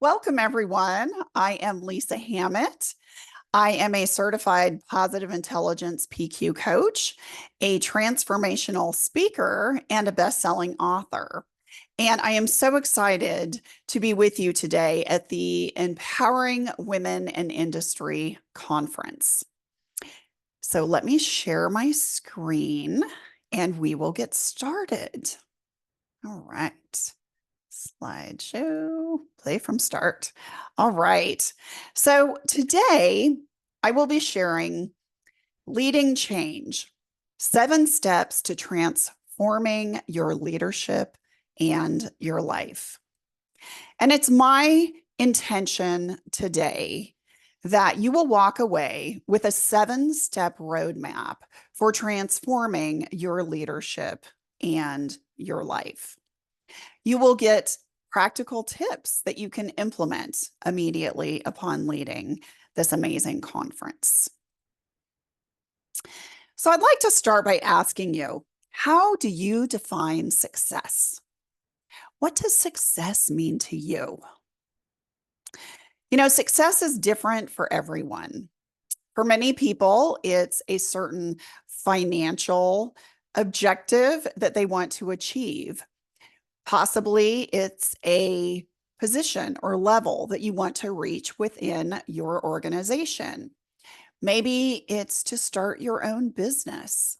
Welcome, everyone. I am Lisa Hammett. I am a certified positive intelligence PQ coach, a transformational speaker, and a best-selling author. And I am so excited to be with you today at the Empowering Women in Industry Conference. So let me share my screen and we will get started. All right. Slideshow, play from start. All right. So today I will be sharing Leading Change, 7 steps to transforming your leadership and your life. And it's my intention today that you will walk away with a 7-step roadmap for transforming your leadership and your life. You will get practical tips that you can implement immediately upon leading this amazing conference. So I'd like to start by asking you, how do you define success? What does success mean to you? You know, success is different for everyone. For many people, it's a certain financial objective that they want to achieve. Possibly it's a position or level that you want to reach within your organization. Maybe it's to start your own business.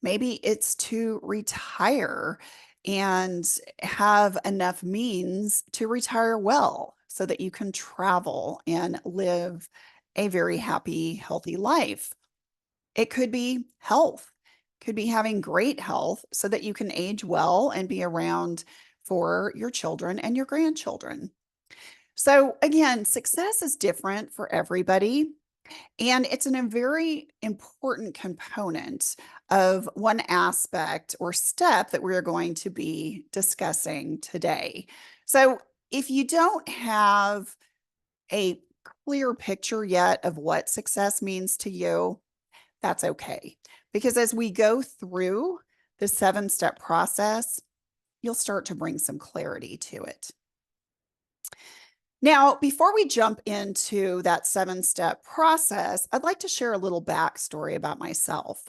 Maybe it's to retire and have enough means to retire well so that you can travel and live a very happy, healthy life. It could be health, could be having great health so that you can age well and be around for your children and your grandchildren. So again, success is different for everybody. And it's a very important component of one aspect or step that we're going to be discussing today. So if you don't have a clear picture yet of what success means to you, that's okay. Because as we go through the 7-step process, you'll start to bring some clarity to it. Now, before we jump into that 7-step process, I'd like to share a little backstory about myself.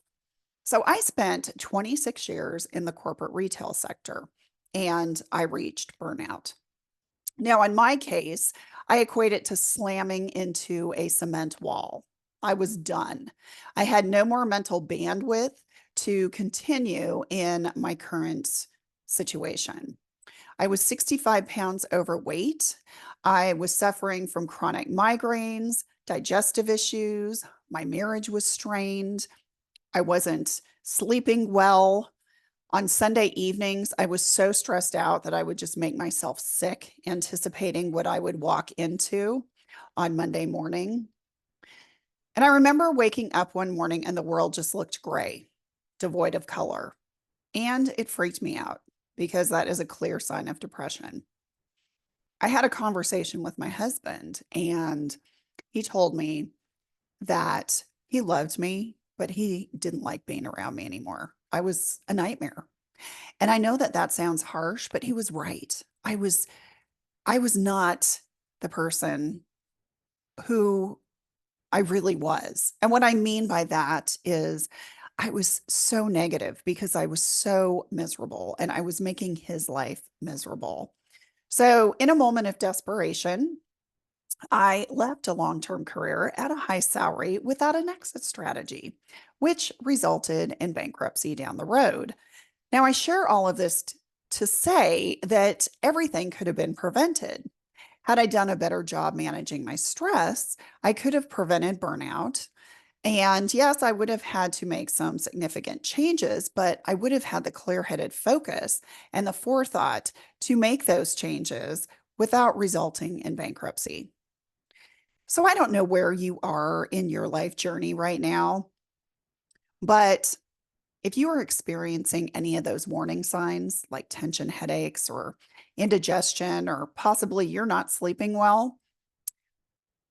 So I spent 26 years in the corporate retail sector and I reached burnout. Now, in my case, I equate it to slamming into a cement wall. I was done. I had no more mental bandwidth to continue in my current situation. I was 65 pounds overweight. I was suffering from chronic migraines, digestive issues. My marriage was strained. I wasn't sleeping well. On Sunday evenings, I was so stressed out that I would just make myself sick, anticipating what I would walk into on Monday morning. And I remember waking up one morning and the world just looked gray, devoid of color. And it freaked me out because that is a clear sign of depression. I had a conversation with my husband and he told me that he loved me, but he didn't like being around me anymore. I was a nightmare. And I know that that sounds harsh, but he was right. I was not the person who I really was. And what I mean by that is I was so negative because I was so miserable and I was making his life miserable. So, in a moment of desperation, I left a long-term career at a high salary without an exit strategy, which resulted in bankruptcy down the road. Now, I share all of this to say that everything could have been prevented. Had I done a better job managing my stress, I could have prevented burnout. And yes, I would have had to make some significant changes, but I would have had the clear-headed focus and the forethought to make those changes without resulting in bankruptcy. So I don't know where you are in your life journey right now, but if you are experiencing any of those warning signs like tension headaches or indigestion, or possibly you're not sleeping well,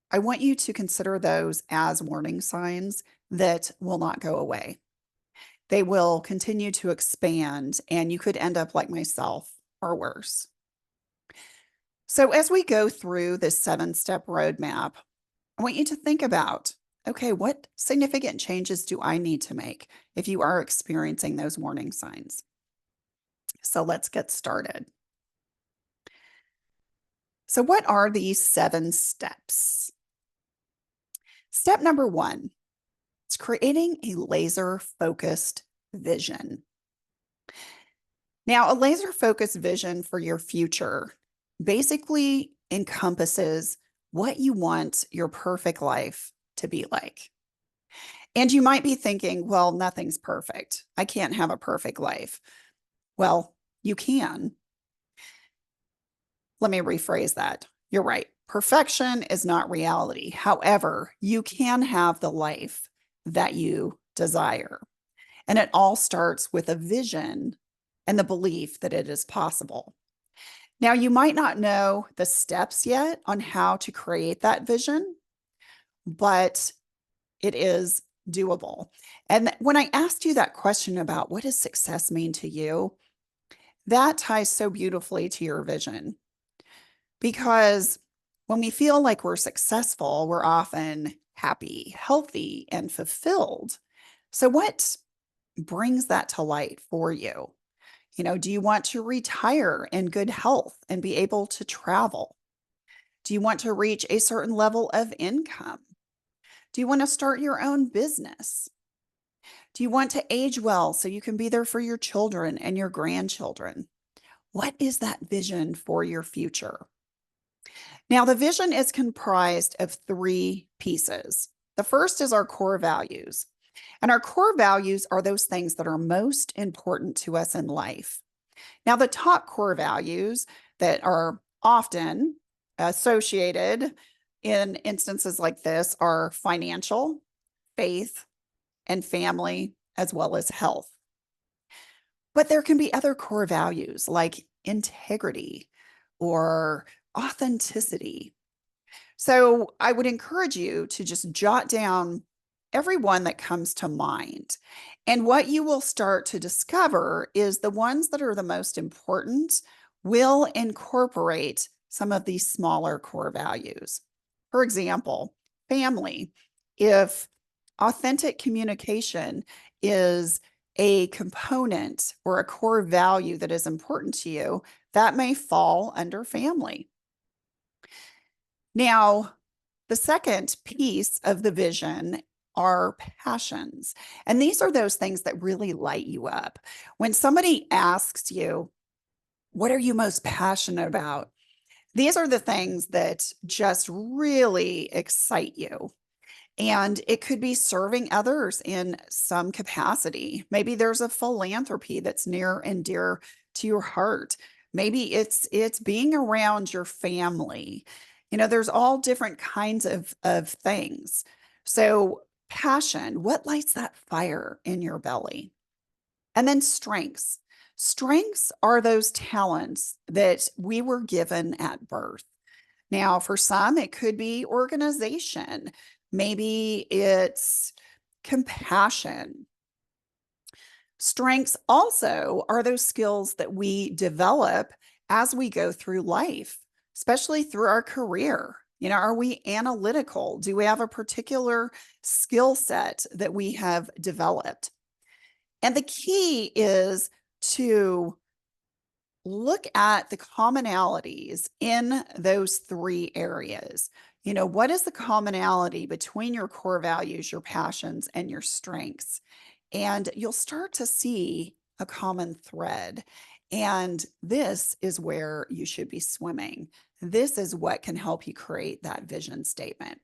I want you to consider those as warning signs that will not go away. They will continue to expand, and you could end up like myself or worse. So, as we go through this 7-step roadmap, I want you to think about, okay, what significant changes do I need to make if you are experiencing those warning signs? So, let's get started. So, what are these 7 steps? Step number 1, it's creating a laser focused vision. Now, a laser focused vision for your future basically encompasses what you want your perfect life to be like. And you might be thinking, well, nothing's perfect. I can't have a perfect life. Well, you can. Let me rephrase that. You're right. Perfection is not reality. However, you can have the life that you desire. And it all starts with a vision and the belief that it is possible. Now, you might not know the steps yet on how to create that vision, but it is doable. And when I asked you that question about what does success mean to you, that ties so beautifully to your vision. Because when we feel like we're successful, we're often happy, healthy, and fulfilled. So, what brings that to light for you? Do you want to retire in good health and be able to travel? Do you want to reach a certain level of income? Do you want to start your own business? Do you want to age well so you can be there for your children and your grandchildren? What is that vision for your future? Now, the vision is comprised of 3 pieces. The first is our core values. And our core values are those things that are most important to us in life. Now, the top core values that are often associated in instances like this are financial, faith, and family, as well as health. But there can be other core values like integrity or authenticity. So I would encourage you to just jot down every one that comes to mind. And what you will start to discover is the ones that are the most important will incorporate some of these smaller core values. For example, family. If authentic communication is a component or a core value that is important to you, that may fall under family. Now, the second piece of the vision are passions. And these are those things that really light you up. When somebody asks you, what are you most passionate about? These are the things that just really excite you. And it could be serving others in some capacity. Maybe there's a philanthropy that's near and dear to your heart. Maybe it's being around your family. There's all different kinds of things. So passion, what lights that fire in your belly? And then strengths. Strengths are those talents that we were given at birth. Now, for some, it could be organization. Maybe it's compassion. Strengths also are those skills that we develop as we go through life, especially through our career. Are we analytical? Do we have a particular skill set that we have developed? And the key is to look at the commonalities in those 3 areas. What is the commonality between your core values, your passions, and your strengths? And you'll start to see a common thread. And this is where you should be swimming. This is what can help you create that vision statement.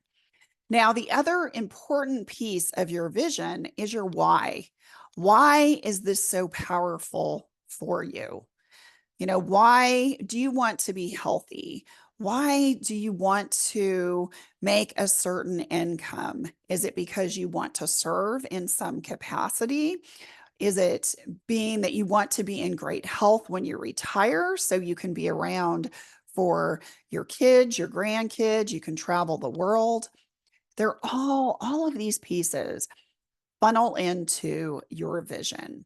Now, the other important piece of your vision is your why. Why is this so powerful for you? Why do you want to be healthy? Why do you want to make a certain income? Is it because you want to serve in some capacity? Is it being that you want to be in great health when you retire so you can be around for your kids, your grandkids, you can travel the world? They're all of these pieces funnel into your vision.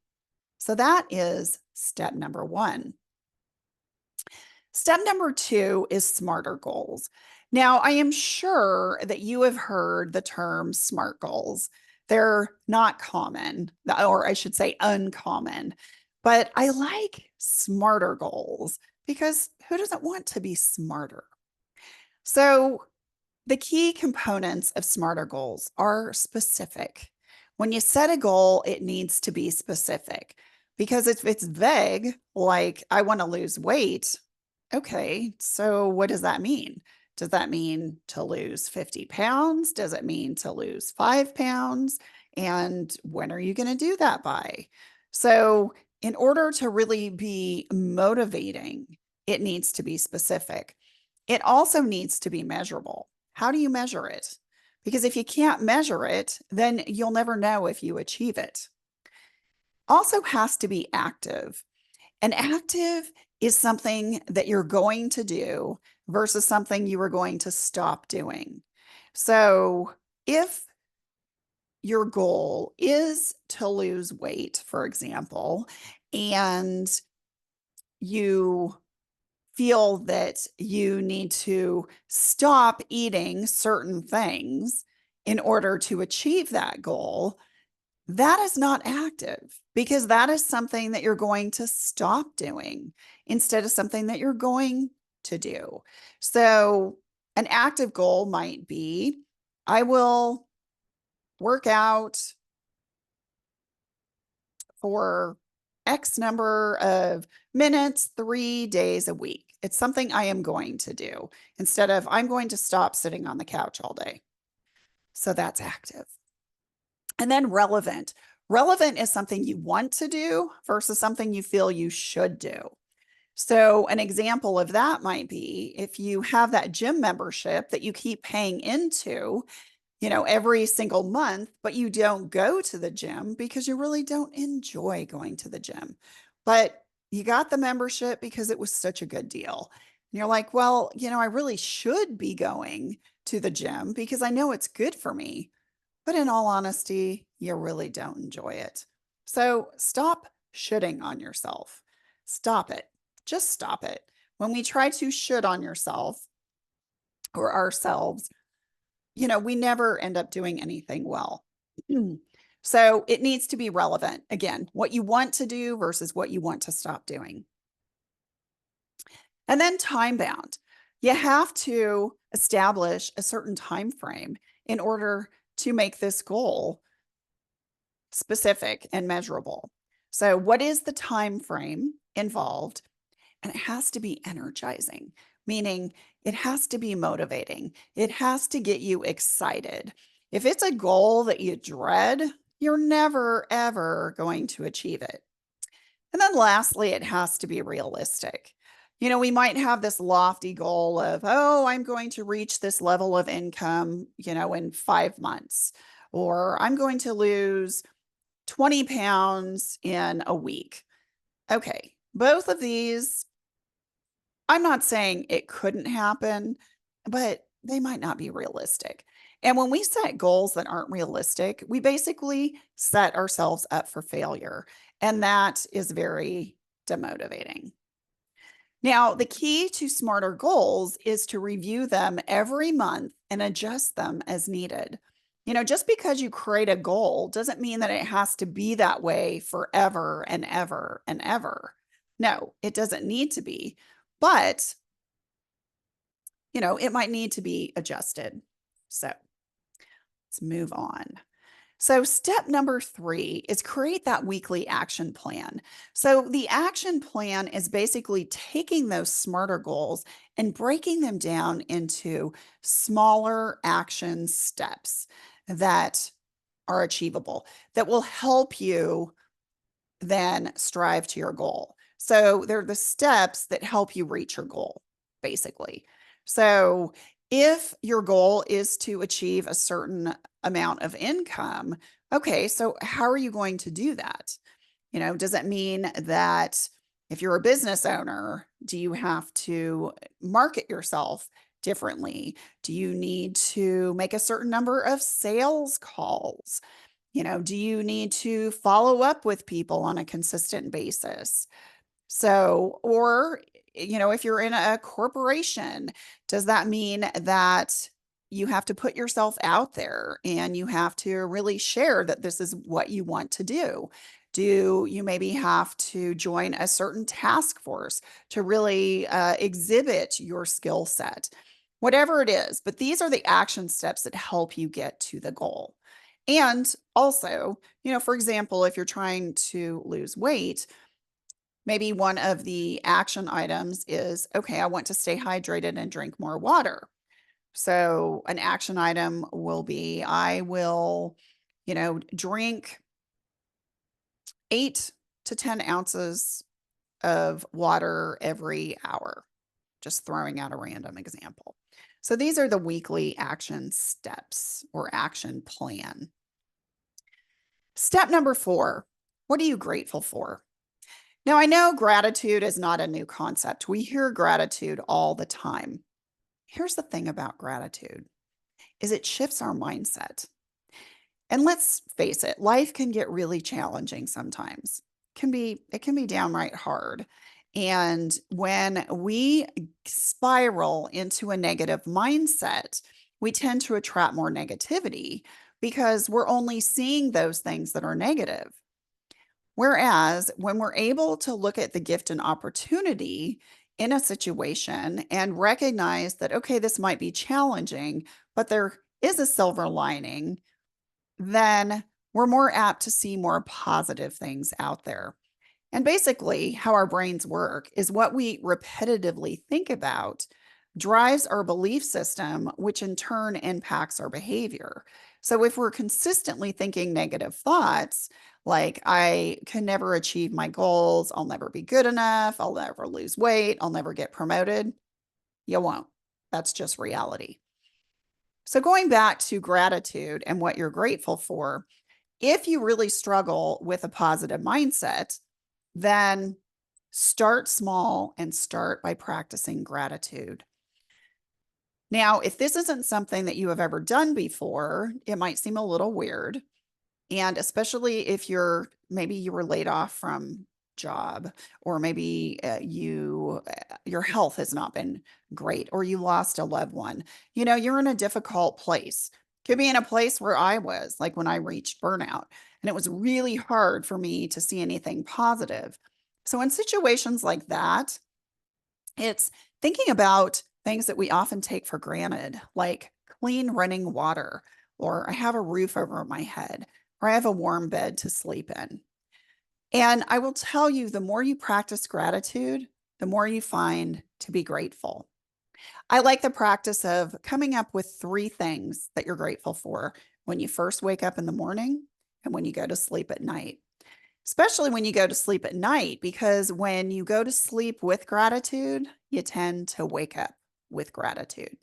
So that is step number 1. Step number 2 is smarter goals. Now, I am sure that you have heard the term SMART goals. They're not common, or I should say uncommon, but I like smarter goals because who doesn't want to be smarter? So, the key components of smarter goals are specific. When you set a goal, it needs to be specific because if it's vague, like I want to lose weight, okay, so what does that mean? Does that mean to lose 50 pounds? Does it mean to lose 5 pounds? And when are you going to do that by? So, in order to really be motivating, it needs to be specific. It also needs to be measurable. How do you measure it? Because if you can't measure it, then you'll never know if you achieve it. Also has to be active. And active is something that you're going to do versus something you are going to stop doing. So if your goal is to lose weight, for example, and you feel that you need to stop eating certain things in order to achieve that goal, that is not active because that is something that you're going to stop doing instead of something that you're going to do. So, an active goal might be I will work out for X number of minutes, 3 days a week. It's something I am going to do instead of I'm going to stop sitting on the couch all day. So that's active. And then relevant. Relevant is something you want to do versus something you feel you should do. So, an example of that might be if you have that gym membership that you keep paying into, every single month, but you don't go to the gym because you really don't enjoy going to the gym. But you got the membership because it was such a good deal. And you're like, well, I really should be going to the gym because I know it's good for me. But in all honesty, you really don't enjoy it. So stop shitting on yourself. Stop it. Just stop it. When we try to should on yourself or ourselves, we never end up doing anything well. So it needs to be relevant. Again, what you want to do versus what you want to stop doing. And then time bound. You have to establish a certain time frame in order to make this goal specific and measurable. So what is the time frame involved? And it has to be energizing, meaning it has to be motivating. It has to get you excited. If it's a goal that you dread, you're never, ever going to achieve it. And then lastly, it has to be realistic. We might have this lofty goal of, oh, I'm going to reach this level of income, in 5 months, or I'm going to lose 20 pounds in a week. Okay, both of these, I'm not saying it couldn't happen, but they might not be realistic. And when we set goals that aren't realistic, we basically set ourselves up for failure. And that is very demotivating. Now, the key to smarter goals is to review them every month and adjust them as needed. Just because you create a goal doesn't mean that it has to be that way forever and ever and ever. No, it doesn't need to be, but it might need to be adjusted. So let's move on. So, step number 3 is create that weekly action plan. So, the action plan is basically taking those smarter goals and breaking them down into smaller action steps that are achievable, that will help you then strive to your goal. So, they're the steps that help you reach your goal, basically. So, if your goal is to achieve a certain amount of income, okay, so how are you going to do that? Does that mean that if you're a business owner, do you have to market yourself differently? Do you need to make a certain number of sales calls? Do you need to follow up with people on a consistent basis? So, or if you're in a corporation, does that mean that you have to put yourself out there and you have to really share that this is what you want to do? Do you maybe have to join a certain task force to really exhibit your skill set? Whatever it is, but these are the action steps that help you get to the goal. And also, for example, if you're trying to lose weight, maybe one of the action items is, okay, I want to stay hydrated and drink more water. So an action item will be, I will, drink 8 to 10 ounces of water every hour, just throwing out a random example. So these are the weekly action steps or action plan. Step number 4, what are you grateful for? Now, I know gratitude is not a new concept. We hear gratitude all the time. Here's the thing about gratitude is it shifts our mindset. And let's face it, life can get really challenging sometimes. It can be downright hard. And when we spiral into a negative mindset, we tend to attract more negativity because we're only seeing those things that are negative. Whereas when we're able to look at the gift and opportunity in a situation and recognize that, okay, this might be challenging, but there is a silver lining, then we're more apt to see more positive things out there. And basically, how our brains work is what we repetitively think about drives our belief system, which in turn impacts our behavior. So if we're consistently thinking negative thoughts, like, I can never achieve my goals, I'll never be good enough, I'll never lose weight, I'll never get promoted, you won't. That's just reality. So going back to gratitude and what you're grateful for, if you really struggle with a positive mindset, then start small and start by practicing gratitude. Now, if this isn't something that you have ever done before, it might seem a little weird. And especially if maybe you were laid off from job, or maybe your health has not been great, or you lost a loved one, you're in a difficult place. Could be in a place where I was, like when I reached burnout, and it was really hard for me to see anything positive. So in situations like that, it's thinking about things that we often take for granted, like clean running water, or I have a roof over my head, or I have a warm bed to sleep in. And I will tell you, the more you practice gratitude, the more you find to be grateful. I like the practice of coming up with 3 things that you're grateful for when you first wake up in the morning and when you go to sleep at night. Especially when you go to sleep at night, because when you go to sleep with gratitude, you tend to wake up with gratitude.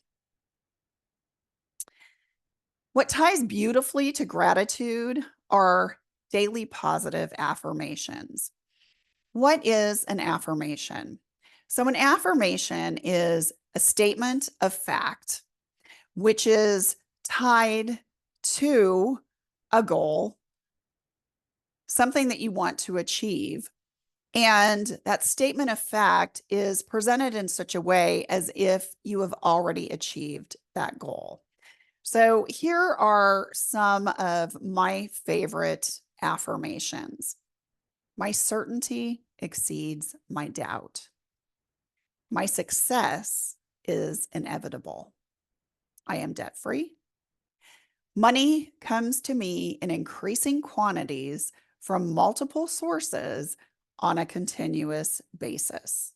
What ties beautifully to gratitude are daily positive affirmations. What is an affirmation? So, an affirmation is a statement of fact, which is tied to a goal, something that you want to achieve. And that statement of fact is presented in such a way as if you have already achieved that goal. So here are some of my favorite affirmations. My certainty exceeds my doubt. My success is inevitable. I am debt free. Money comes to me in increasing quantities from multiple sources on a continuous basis.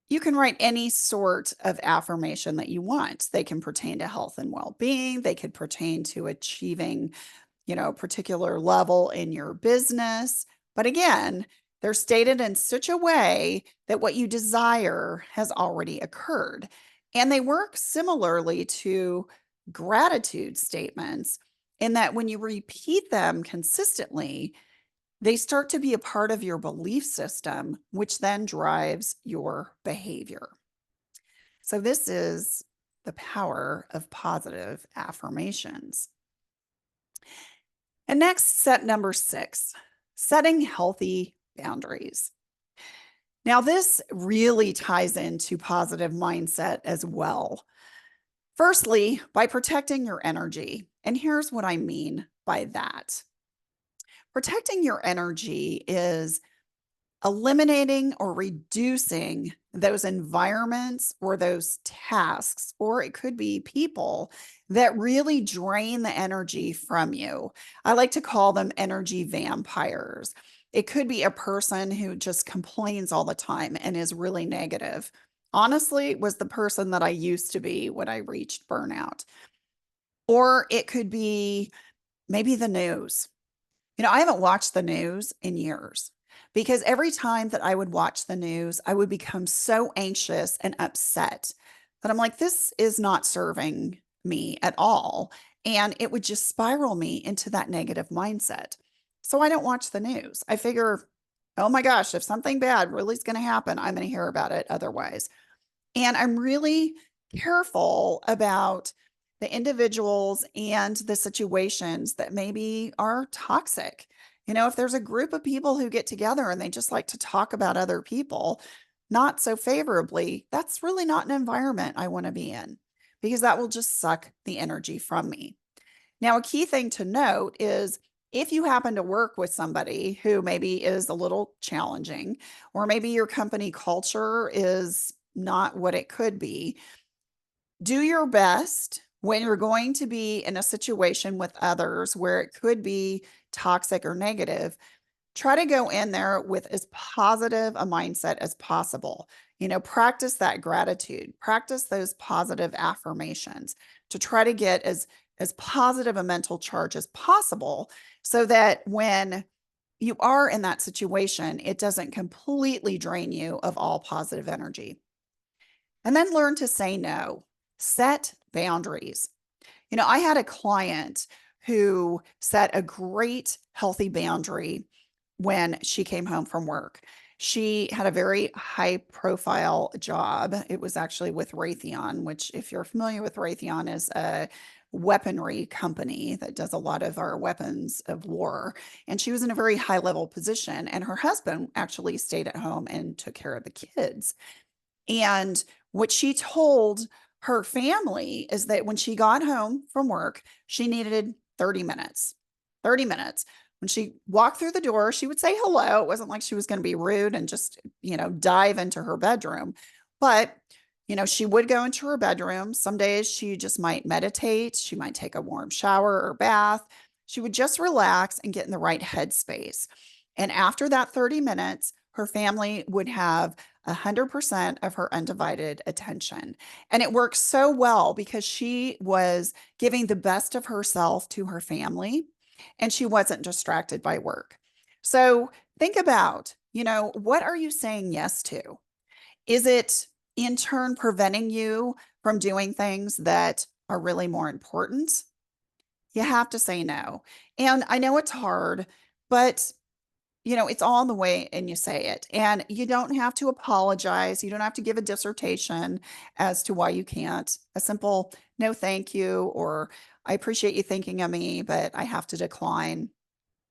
You can write any sort of affirmation that you want. They can pertain to health and well-being. They could pertain to achieving, a particular level in your business. But again, they're stated in such a way that what you desire has already occurred. And they work similarly to gratitude statements in that when you repeat them consistently, they start to be a part of your belief system, which then drives your behavior. So this is the power of positive affirmations. And next, set number 6, setting healthy boundaries. Now, this really ties into positive mindset as well. Firstly, by protecting your energy. And here's what I mean by that. Protecting your energy is eliminating or reducing those environments or those tasks, or it could be people that really drain the energy from you. I like to call them energy vampires. It could be a person who just complains all the time and is really negative. Honestly, it was the person that I used to be when I reached burnout. Or it could be maybe the news. I haven't watched the news in years because every time that I would watch the news, I would become so anxious and upset that I'm like, this is not serving me at all. And it would just spiral me into that negative mindset. So I don't watch the news. I figure, oh my gosh, if something bad really is going to happen, I'm going to hear about it otherwise. And I'm really careful about the individuals and the situations that maybe are toxic. If there's a group of people who get together and they just like to talk about other people, not so favorably, that's really not an environment I want to be in because that will just suck the energy from me. Now, a key thing to note is if you happen to work with somebody who maybe is a little challenging, or maybe your company culture is not what it could be, do your best when you're going to be in a situation with others where it could be toxic or negative. Try to go in there with as positive a mindset as possible. Practice that gratitude, practice those positive affirmations to try to get as positive a mental charge as possible so that when you are in that situation, it doesn't completely drain you of all positive energy. And then learn to say no, set boundaries. I had a client who set a great healthy boundary when she came home from work. She had a very high profile job. It was actually with Raytheon, which, if you're familiar with Raytheon, is a weaponry company that does a lot of our weapons of war. And she was in a very high level position. And her husband actually stayed at home and took care of the kids. And what she told her family is that when she got home from work, she needed 30 minutes. 30 minutes. When she walked through the door, she would say hello. It wasn't like she was going to be rude and just, dive into her bedroom. But, she would go into her bedroom. Some days she just might meditate. She might take a warm shower or bath. She would just relax and get in the right headspace. And after that 30 minutes, her family would have 100% of her undivided attention. And it worked so well because she was giving the best of herself to her family and she wasn't distracted by work. So think about, what are you saying yes to? Is it in turn preventing you from doing things that are really more important? You have to say no. And I know it's hard, but it's all in the way and you say it. And you don't have to apologize. You don't have to give a dissertation as to why you can't. A simple no, thank you, or I appreciate you thinking of me, but I have to decline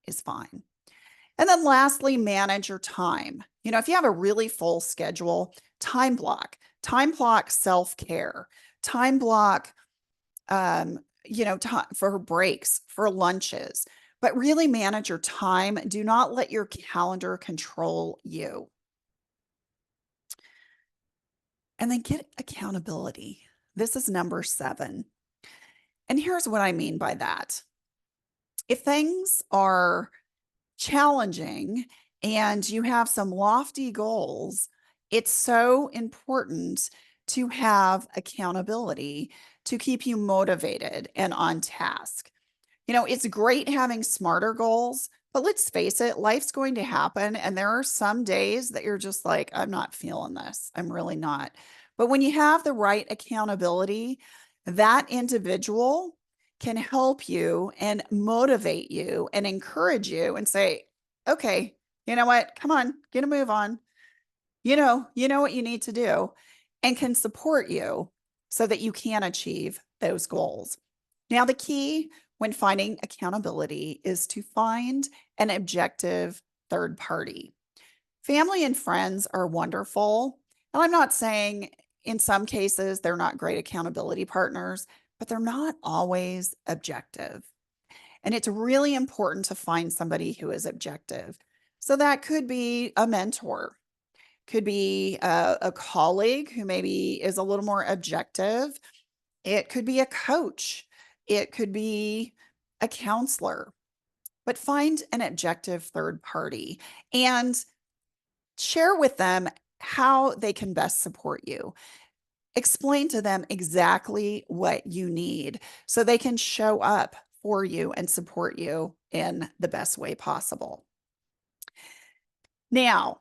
is fine. And then lastly, manage your time. If you have a really full schedule, time block self-care, time block, time for breaks, for lunches, but really manage your time. Do not let your calendar control you. And then get accountability. This is number 7. And here's what I mean by that. If things are challenging and you have some lofty goals, it's so important to have accountability to keep you motivated and on task. It's great having smarter goals, but let's face it, life's going to happen. And there are some days that you're just like, I'm not feeling this. I'm really not. But when you have the right accountability, that individual can help you and motivate you and encourage you and say, okay, you know what? Come on, get a move on. You know what you need to do and can support you so that you can achieve those goals. Now, the key when finding accountability is to find an objective third party. Family and friends are wonderful. And I'm not saying in some cases they're not great accountability partners, but they're not always objective. And it's really important to find somebody who is objective. So that could be a mentor, could be a colleague who maybe is a little more objective. It could be a coach. It could be a counselor, but find an objective third party and share with them how they can best support you. Explain to them exactly what you need so they can show up for you and support you in the best way possible. Now,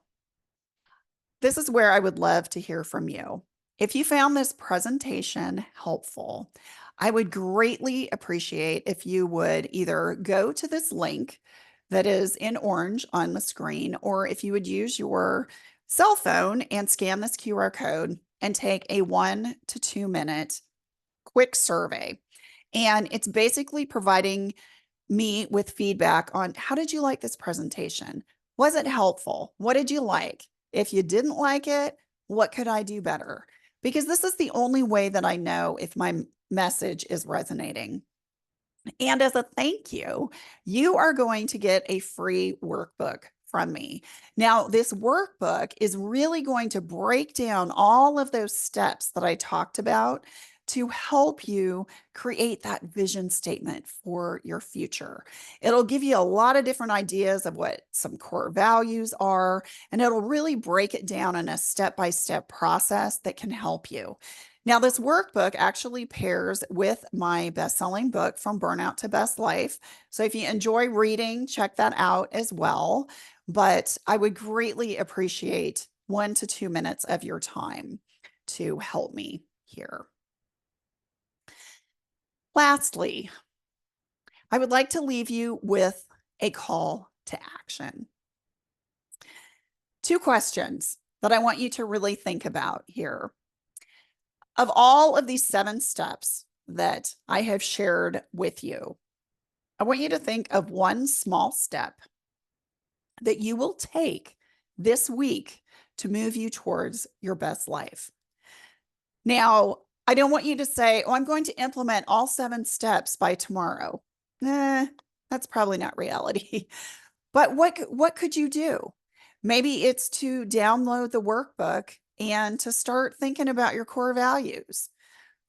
this is where I would love to hear from you. If you found this presentation helpful, I would greatly appreciate if you would either go to this link that is in orange on the screen, or if you would use your cell phone and scan this QR code and take a 1 to 2 minute quick survey. And it's basically providing me with feedback on how did you like this presentation? Was it helpful? What did you like? If you didn't like it, what could I do better? Because this is the only way that I know if my message is resonating. And as a thank you, you are going to get a free workbook from me. Now, this workbook is really going to break down all of those steps that I talked about to help you create that vision statement for your future. It'll give you a lot of different ideas of what some core values are, and it'll really break it down in a step-by-step process that can help you. Now, this workbook actually pairs with my best-selling book, From Burnout to Best Life. So if you enjoy reading, check that out as well. But I would greatly appreciate 1 to 2 minutes of your time to help me here. Lastly, I would like to leave you with a call to action. 2 questions that I want you to really think about here. Of all of these 7 steps that I have shared with you, I want you to think of one small step that you will take this week to move you towards your best life. Now, I don't want you to say, "Oh, I'm going to implement all 7 steps by tomorrow." That's probably not reality. But what could you do? Maybe it's to download the workbook and to start thinking about your core values.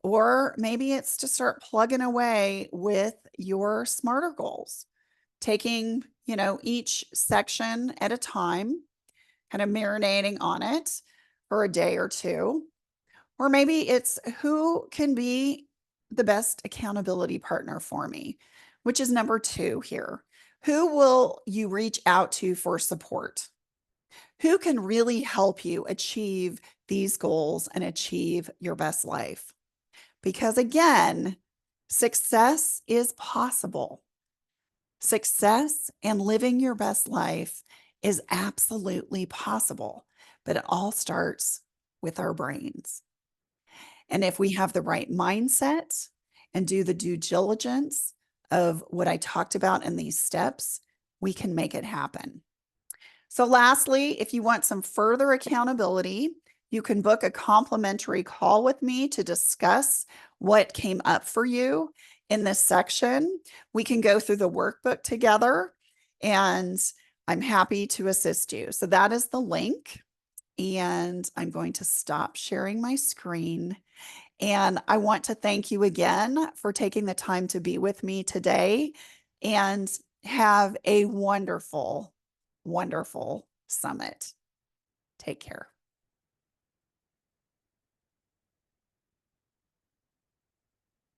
Or maybe it's to start plugging away with your smarter goals, taking, each section at a time, kind of marinating on it for a day or two. Or maybe it's who can be the best accountability partner for me, which is number 2 here. Who will you reach out to for support? Who can really help you achieve these goals and achieve your best life? Because again, success is possible. Success and living your best life is absolutely possible, but it all starts with our brains. And if we have the right mindset and do the due diligence of what I talked about in these steps, we can make it happen. So lastly, if you want some further accountability, you can book a complimentary call with me to discuss what came up for you in this section. We can go through the workbook together, and I'm happy to assist you. So that is the link, and I'm going to stop sharing my screen. And I want to thank you again for taking the time to be with me today, and have a wonderful, wonderful summit. Take care.